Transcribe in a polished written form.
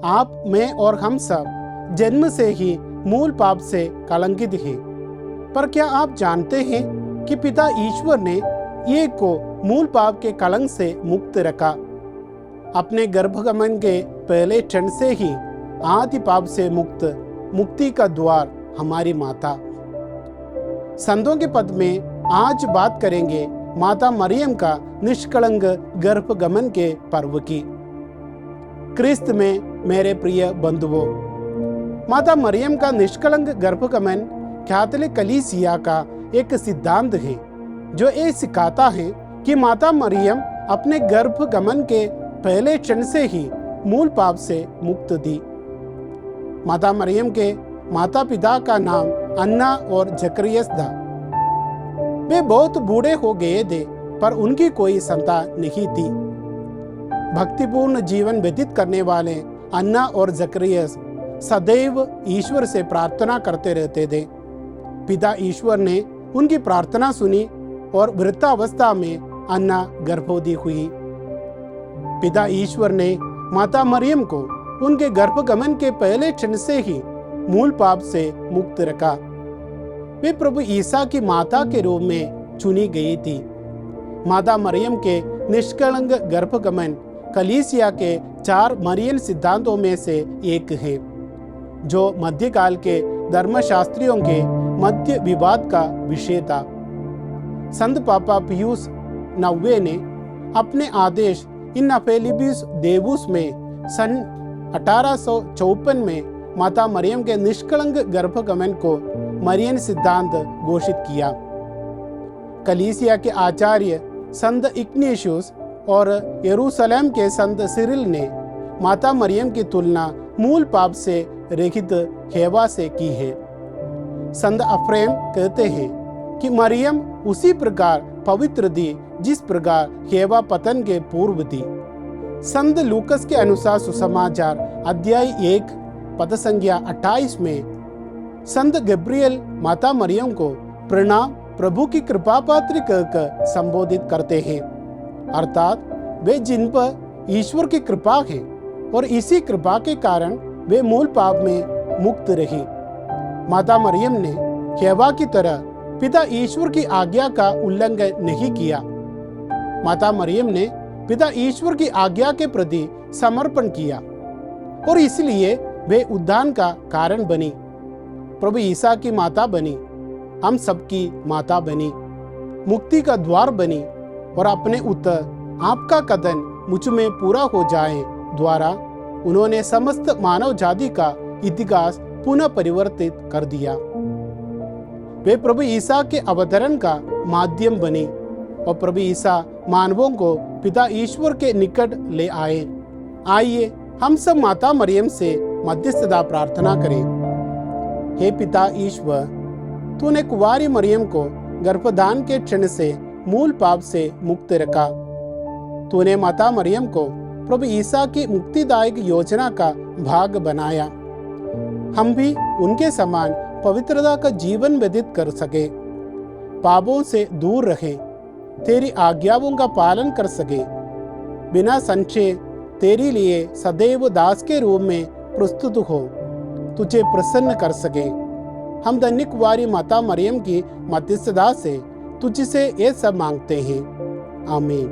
आप, मैं और हम सब जन्म से ही मूल पाप से कलंकित हैं। पर क्या आप जानते हैं कि पिता ईश्वर ने एक को मूल पाप के कलंक से मुक्त रखा। अपने गर्भगमन के पहले क्षण से ही आदि पाप से मुक्ति का द्वार हमारी माता। संतों के पद में आज बात करेंगे माता मरियम का निष्कलंक गर्भगमन के पर्व की। क्रिस्त में मेरे प्रिय बंधुओं, माता मरियम का निष्कलंक गर्भगमन कैथोलिक कलीसिया का एक सिद्धांत है जो ये सिखाता है कि माता मरियम अपने गर्भगमन के पहले क्षण से ही मूल पाप से मुक्त थी। माता मरियम के माता पिता का नाम अन्ना और जकरियस था। वे बहुत बूढ़े हो गए थे पर उनकी कोई संतान नहीं थी। भक्तिपूर्ण जीवन व्यतीत करने वाले अन्ना और जकरियस सदैव ईश्वर से प्रार्थना करते रहते थे। पिता ईश्वर ने उनकी प्रार्थना सुनी और वृद्धावस्था में अन्ना गर्भवती हुई। पिता ईश्वर ने माता मरियम को उनके गर्भगमन के पहले क्षण से ही मूल पाप से मुक्त रखा। वे प्रभु ईसा की माता के रूप में चुनी गई थी। माता मरियम के निष्कलंक गर्भगमन कलीसिया के 4 मरियन सिद्धांतों में से एक है, जो मध्यकाल के धर्मशास्त्रियों के मध्य विवाद का विषय था। संत पापा पियूस 9वें ने अपने आदेश इन अफेलिबिस देवुस में सन 1854 में माता मरियम के निष्कलंक गर्भगमन को मरियन सिद्धांत घोषित किया। कलीसिया के आचार्य संत इग्नेशियस और यरूशलेम के संत सिरिल ने माता मरियम की तुलना मूल पाप से रहित हेवा से की है। संत अफ्रेम कहते हैं कि मरियम उसी प्रकार पवित्र थी जिस प्रकार हेवा पतन के पूर्व थी। संत लूकस के अनुसार सुसमाचार अध्याय 1 पद संख्या 28 में संत गब्रियल माता मरियम को प्रणाम प्रभु की कृपा पात्र कहकर संबोधित करते हैं, अर्थात वे जिन पर ईश्वर की कृपा है और इसी कृपा के कारण वे मूल पाप में मुक्त रही। माता मरियम ने हेवा की तरह पिता ईश्वर की आज्ञा का उल्लंघन नहीं किया। माता मरियम ने पिता ईश्वर की आज्ञा के प्रति समर्पण किया और इसलिए वे उद्धार का कारण बनी, प्रभु ईसा की माता बनी, हम सबकी माता बनी, मुक्ति का द्वार बनी और अपने उत्तर आपका कथन मुझ में पूरा हो जाए द्वारा उन्होंने समस्त मानव जाति का इतिहास पुनः परिवर्तित कर दिया। वे प्रभु ईसा के अवतरण का माध्यम बने और प्रभु ईसा मानवों को पिता ईश्वर के निकट ले आए। आइए हम सब माता मरियम से मध्यस्थता प्रार्थना करें। हे पिता ईश्वर, तूने कुंवारी मरियम को गर्भधान के क्षण से मूल पाप से मुक्त रखा। तूने माता मरियम को प्रभु ईसा की मुक्तिदायक योजना का भाग बनाया। हम भी उनके समान पवित्रता का जीवन व्यतीत कर सके, पापों से दूर रहे, तेरी आज्ञाओं का पालन कर सके, बिना संशय तेरे लिए सदैव दास के रूप में प्रस्तुत हो, तुझे प्रसन्न कर सके। हम धन्य कुंवारी माता मरियम की मध्यस्थता से तुझसे ये सब मांगते हैं। आमीन।